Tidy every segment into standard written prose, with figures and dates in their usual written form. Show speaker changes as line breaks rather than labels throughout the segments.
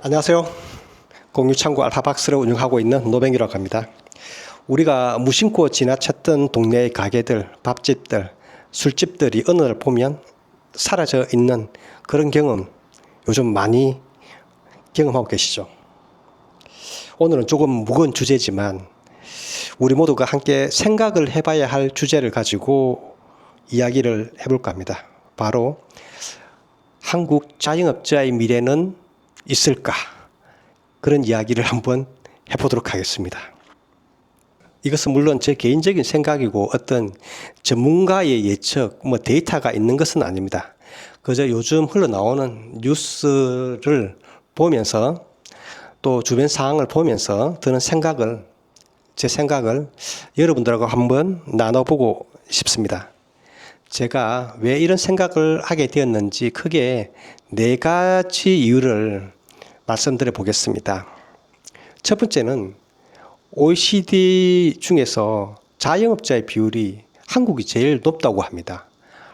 안녕하세요. 공유창고 알파박스를 운영하고 있는 노뱅이라고 합니다. 우리가 무심코 지나쳤던 동네의 가게들, 밥집들, 술집들이 어느 날 보면 사라져 있는 그런 경험 요즘 많이 경험하고 계시죠. 오늘은 조금 무거운 주제지만 우리 모두가 함께 생각을 해봐야 할 주제를 가지고 이야기를 해볼까 합니다. 바로 한국 자영업자의 미래는 있을까? 그런 이야기를 한번 해보도록 하겠습니다. 이것은 물론 제 개인적인 생각이고 어떤 전문가의 예측, 데이터가 있는 것은 아닙니다. 그저 요즘 흘러나오는 뉴스를 보면서 또 주변 상황을 보면서 드는 제 생각을 여러분들하고 한번 나눠보고 싶습니다. 제가 왜 이런 생각을 하게 되었는지 크게 4가지 이유를 말씀드려 보겠습니다. 첫 번째는 OECD 중에서 자영업자의 비율이 한국이 제일 높다고 합니다.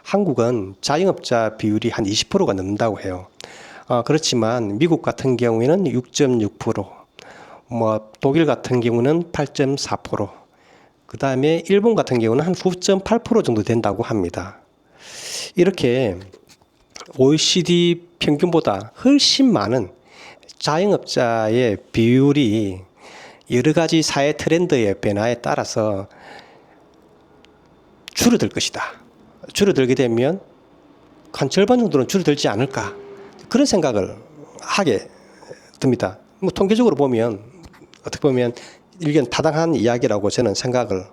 한국은 자영업자 비율이 한 20%가 넘는다고 해요. 그렇지만 미국 같은 경우에는 6.6%, 독일 같은 경우는 8.4%, 그 다음에 일본 같은 경우는 한 9.8% 정도 된다고 합니다. 이렇게 OECD 평균보다 훨씬 많은 자영업자의 비율이 여러 가지 사회 트렌드의 변화에 따라서 줄어들 것이다. 줄어들게 되면 한 절반 정도는 줄어들지 않을까. 그런 생각을 하게 듭니다. 통계적으로 보면 어떻게 보면 일견 타당한 이야기라고 저는 생각을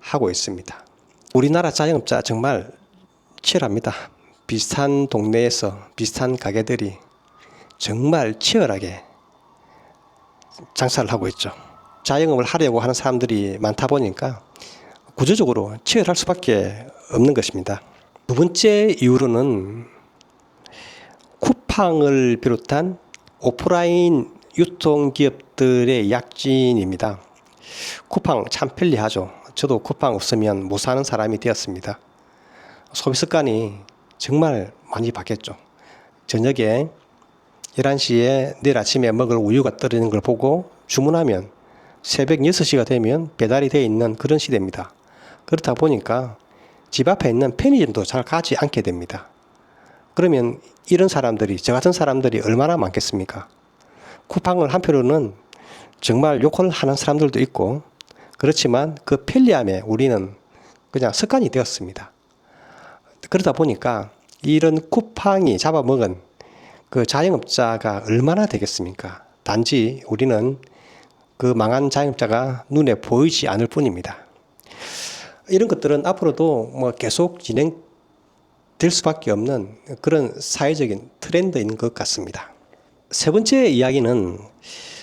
하고 있습니다. 우리나라 자영업자 정말 치열합니다. 비슷한 동네에서 비슷한 가게들이 정말 치열하게 장사를 하고 있죠. 자영업을 하려고 하는 사람들이 많다 보니까 구조적으로 치열할 수밖에 없는 것입니다. 두 번째 이유로는 쿠팡을 비롯한 오프라인 유통기업들의 약진입니다. 쿠팡 참 편리하죠. 저도 쿠팡 없으면 못 사는 사람이 되었습니다. 소비 습관이 정말 많이 바뀌었죠. 저녁에 11시에 내일 아침에 먹을 우유가 떨어지는 걸 보고 주문하면 새벽 6시가 되면 배달이 되어 있는 그런 시대입니다. 그렇다 보니까 집 앞에 있는 편의점도 잘 가지 않게 됩니다. 그러면 이런 사람들이, 저 같은 사람들이 얼마나 많겠습니까? 쿠팡을 한편으로는 정말 욕을 하는 사람들도 있고, 그렇지만 그 편리함에 우리는 그냥 습관이 되었습니다. 그러다 보니까 이런 쿠팡이 잡아먹은 그 자영업자가 얼마나 되겠습니까? 단지 우리는 그 망한 자영업자가 눈에 보이지 않을 뿐입니다. 이런 것들은 앞으로도 계속 진행될 수밖에 없는 그런 사회적인 트렌드인 것 같습니다. 세 번째 이야기는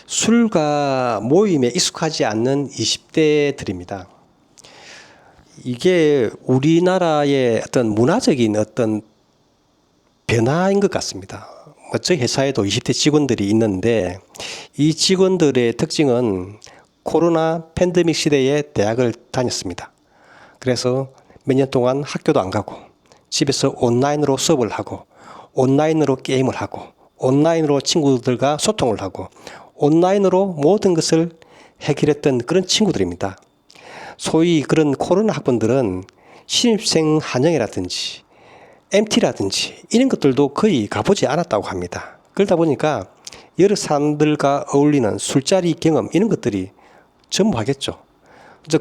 술과 모임에 익숙하지 않는 20대들입니다. 이게 우리나라의 어떤 문화적인 어떤 변화인 것 같습니다. 저희 회사에도 20대 직원들이 있는데 이 직원들의 특징은 코로나 팬데믹 시대에 대학을 다녔습니다. 그래서 몇 년 동안 학교도 안 가고 집에서 온라인으로 수업을 하고 온라인으로 게임을 하고 온라인으로 친구들과 소통을 하고 온라인으로 모든 것을 해결했던 그런 친구들입니다. 소위 그런 코로나 학번들은 신입생 환영회라든지 MT라든지 이런 것들도 거의 가보지 않았다고 합니다. 그러다 보니까 여러 사람들과 어울리는 술자리 경험 이런 것들이 전부 하겠죠.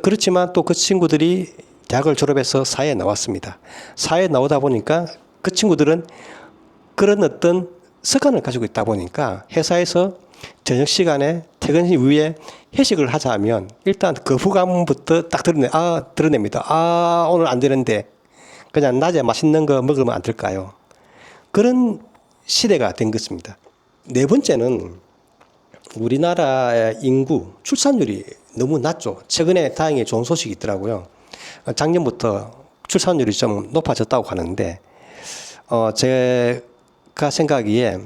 그렇지만 또 그 친구들이 대학을 졸업해서 사회에 나왔습니다. 사회에 나오다 보니까 그 친구들은 그런 어떤 습관을 가지고 있다 보니까 회사에서 저녁 시간에 퇴근 이후에 회식을 하자면 일단 거부감부터 딱 드러냅니다. 오늘 안 되는데 그냥 낮에 맛있는 거 먹으면 안 될까요? 그런 시대가 된 것입니다. 네 번째는 우리나라의 인구 출산율이 너무 낮죠. 최근에 다행히 좋은 소식이 있더라고요. 작년부터 출산율이 좀 높아졌다고 하는데 제가 생각하기에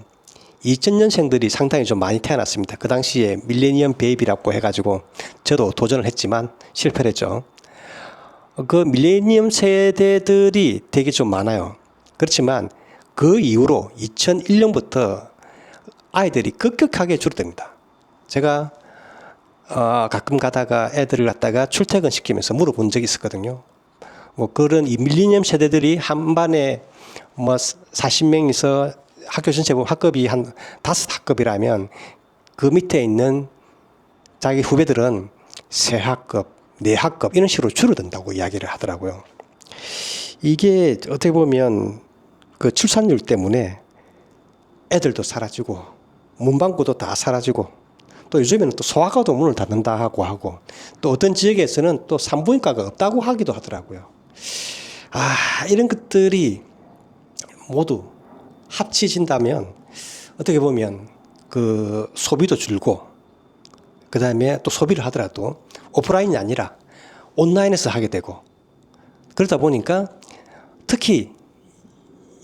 2000년생들이 상당히 좀 많이 태어났습니다. 그 당시에 밀레니엄 베이비라고 해가지고 저도 도전을 했지만 실패를 했죠. 그 밀레니엄 세대들이 되게 좀 많아요. 그렇지만 그 이후로 2001년부터 아이들이 급격하게 줄어듭니다. 제가 가끔 가다가 애들을 갖다가 출퇴근시키면서 물어본 적이 있었거든요. 뭐 그런 이 밀리니엄 세대들이 한 반에 뭐 40명에서 학교 전체 보면 학급이 한 5학급이라면 그 밑에 있는 자기 후배들은 3학급, 4학급 이런 식으로 줄어든다고 이야기를 하더라고요. 이게 어떻게 보면 그 출산율 때문에 애들도 사라지고 문방구도 다 사라지고 또 요즘에는 또 소아과도 문을 닫는다고 하고 또 어떤 지역에서는 또 산부인과가 없다고 하기도 하더라고요. 이런 것들이 모두 합치진다면 어떻게 보면 그 소비도 줄고 그 다음에 또 소비를 하더라도 오프라인이 아니라 온라인에서 하게 되고 그러다 보니까 특히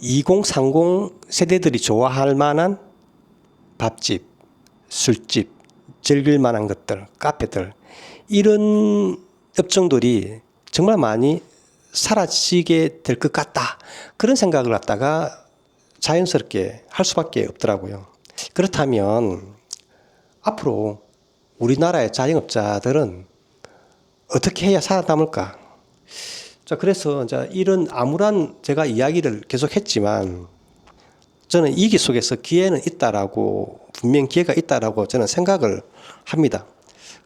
2030 세대들이 좋아할 만한 밥집, 술집, 즐길 만한 것들, 카페들 이런 업종들이 정말 많이 사라지게 될 것 같다. 그런 생각을 갖다가 자연스럽게 할 수밖에 없더라고요. 그렇다면 앞으로 우리나라의 자영업자들은 어떻게 해야 살아남을까? 자, 그래서 이제 이런 암울한 제가 이야기를 계속 했지만 저는 위기 속에서 기회는 있다라고 분명 기회가 있다라고 저는 생각을 합니다.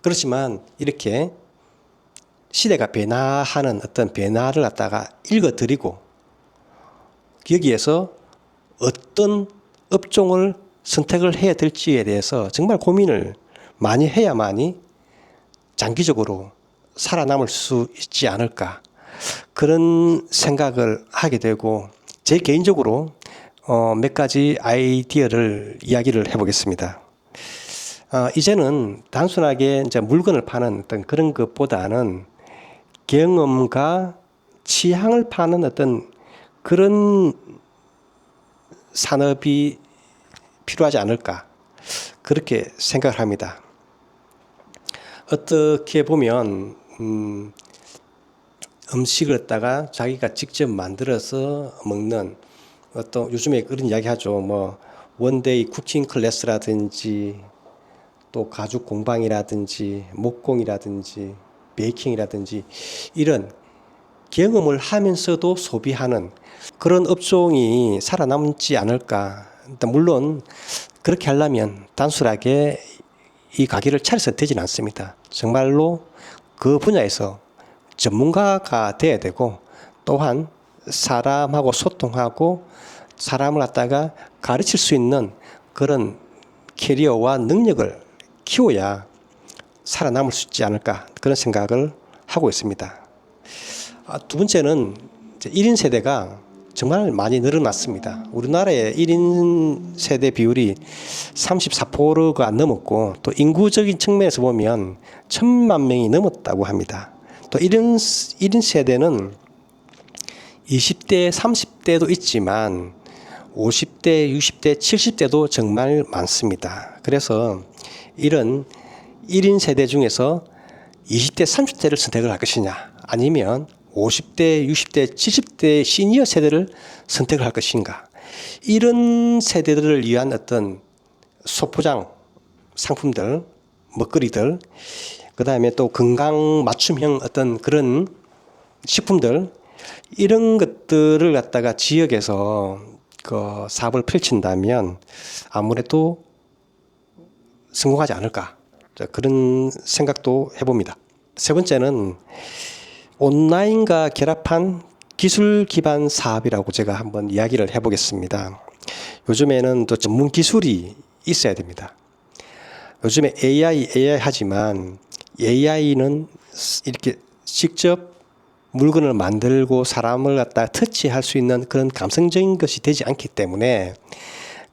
그렇지만 이렇게 시대가 변화하는 어떤 변화를 갖다가 읽어드리고 여기에서 어떤 업종을 선택을 해야 될지에 대해서 정말 고민을 많이 해야만이 장기적으로 살아남을 수 있지 않을까 그런 생각을 하게 되고 제 개인적으로 몇 가지 아이디어를 이야기를 해보겠습니다. 이제는 단순하게 이제 물건을 파는 어떤 그런 것보다는 경험과 취향을 파는 어떤 그런 산업이 필요하지 않을까 그렇게 생각을 합니다. 어떻게 보면 음식을 갖다가 자기가 직접 만들어서 먹는 어떤 요즘에 그런 이야기 하죠. 뭐 원데이 쿠킹 클래스라든지 또 가죽 공방이라든지 목공이라든지 베이킹이라든지 이런 경험을 하면서도 소비하는 그런 업종이 살아남지 않을까. 물론 그렇게 하려면 단순하게 이 가게를 차려서 되지는 않습니다. 정말로 그 분야에서 전문가가 돼야 되고 또한 사람하고 소통하고 사람을 갖다가 가르칠 수 있는 그런 캐리어와 능력을 키워야 살아남을 수 있지 않을까 그런 생각을 하고 있습니다. 두 번째는 1인 세대가 정말 많이 늘어났습니다. 우리나라의 1인 세대 비율이 34%가 넘었고 또 인구적인 측면에서 보면 1,000만 명이 넘었다고 합니다. 또 1인 세대는 20대, 30대도 있지만 50대, 60대, 70대도 정말 많습니다. 그래서 이런 1인 세대 중에서 20대, 30대를 선택을 할 것이냐 아니면 50대, 60대, 70대 시니어 세대를 선택을 할 것인가 이런 세대들을 위한 어떤 소포장 상품들, 먹거리들 그 다음에 또 건강 맞춤형 어떤 그런 식품들 이런 것들을 갖다가 지역에서 그 사업을 펼친다면 아무래도 성공하지 않을까 그런 생각도 해봅니다. 세 번째는 온라인과 결합한 기술 기반 사업이라고 제가 한번 이야기를 해보겠습니다. 요즘에는 또 전문 기술이 있어야 됩니다. 요즘에 AI 하지만 AI는 이렇게 직접 물건을 만들고 사람을 갖다 터치할 수 있는 그런 감성적인 것이 되지 않기 때문에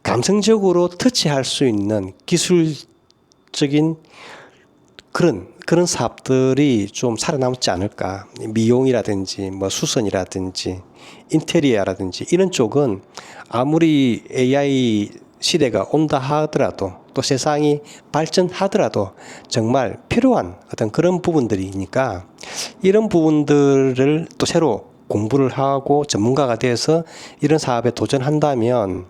감성적으로 터치할 수 있는 기술적인 그런 사업들이 좀 살아남지 않을까. 미용이라든지 뭐 수선이라든지 인테리어라든지 이런 쪽은 아무리 AI 시대가 온다 하더라도 또 세상이 발전하더라도 정말 필요한 어떤 그런 부분들이니까 이런 부분들을 또 새로 공부를 하고 전문가가 돼서 이런 사업에 도전한다면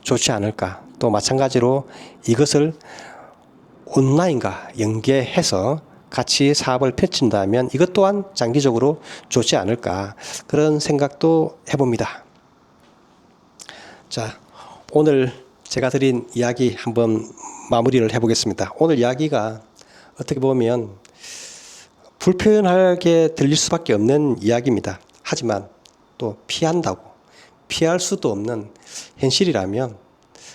좋지 않을까. 또 마찬가지로 이것을 온라인과 연계해서 같이 사업을 펼친다면 이것 또한 장기적으로 좋지 않을까, 그런 생각도 해봅니다. 자, 오늘 제가 드린 이야기 한번 마무리를 해보겠습니다. 오늘 이야기가 어떻게 보면 불편하게 들릴 수밖에 없는 이야기입니다. 하지만 또 피할 수도 없는 현실이라면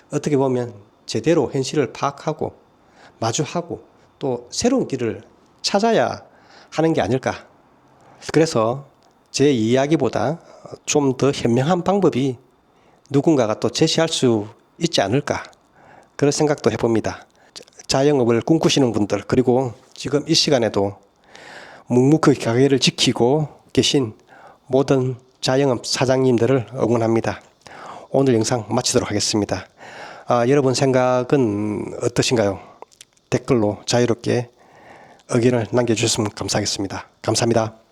어떻게 보면 제대로 현실을 파악하고 마주하고 또 새로운 길을 찾아야 하는 게 아닐까. 그래서 제 이야기보다 좀 더 현명한 방법이 누군가가 또 제시할 수 있지 않을까, 그런 생각도 해봅니다. 자영업을 꿈꾸시는 분들, 그리고 지금 이 시간에도 묵묵히 가게를 지키고 계신 모든 자영업 사장님들을 응원합니다. 오늘 영상 마치도록 하겠습니다. 여러분 생각은 어떠신가요? 댓글로 자유롭게 의견을 남겨주셨으면 감사하겠습니다. 감사합니다.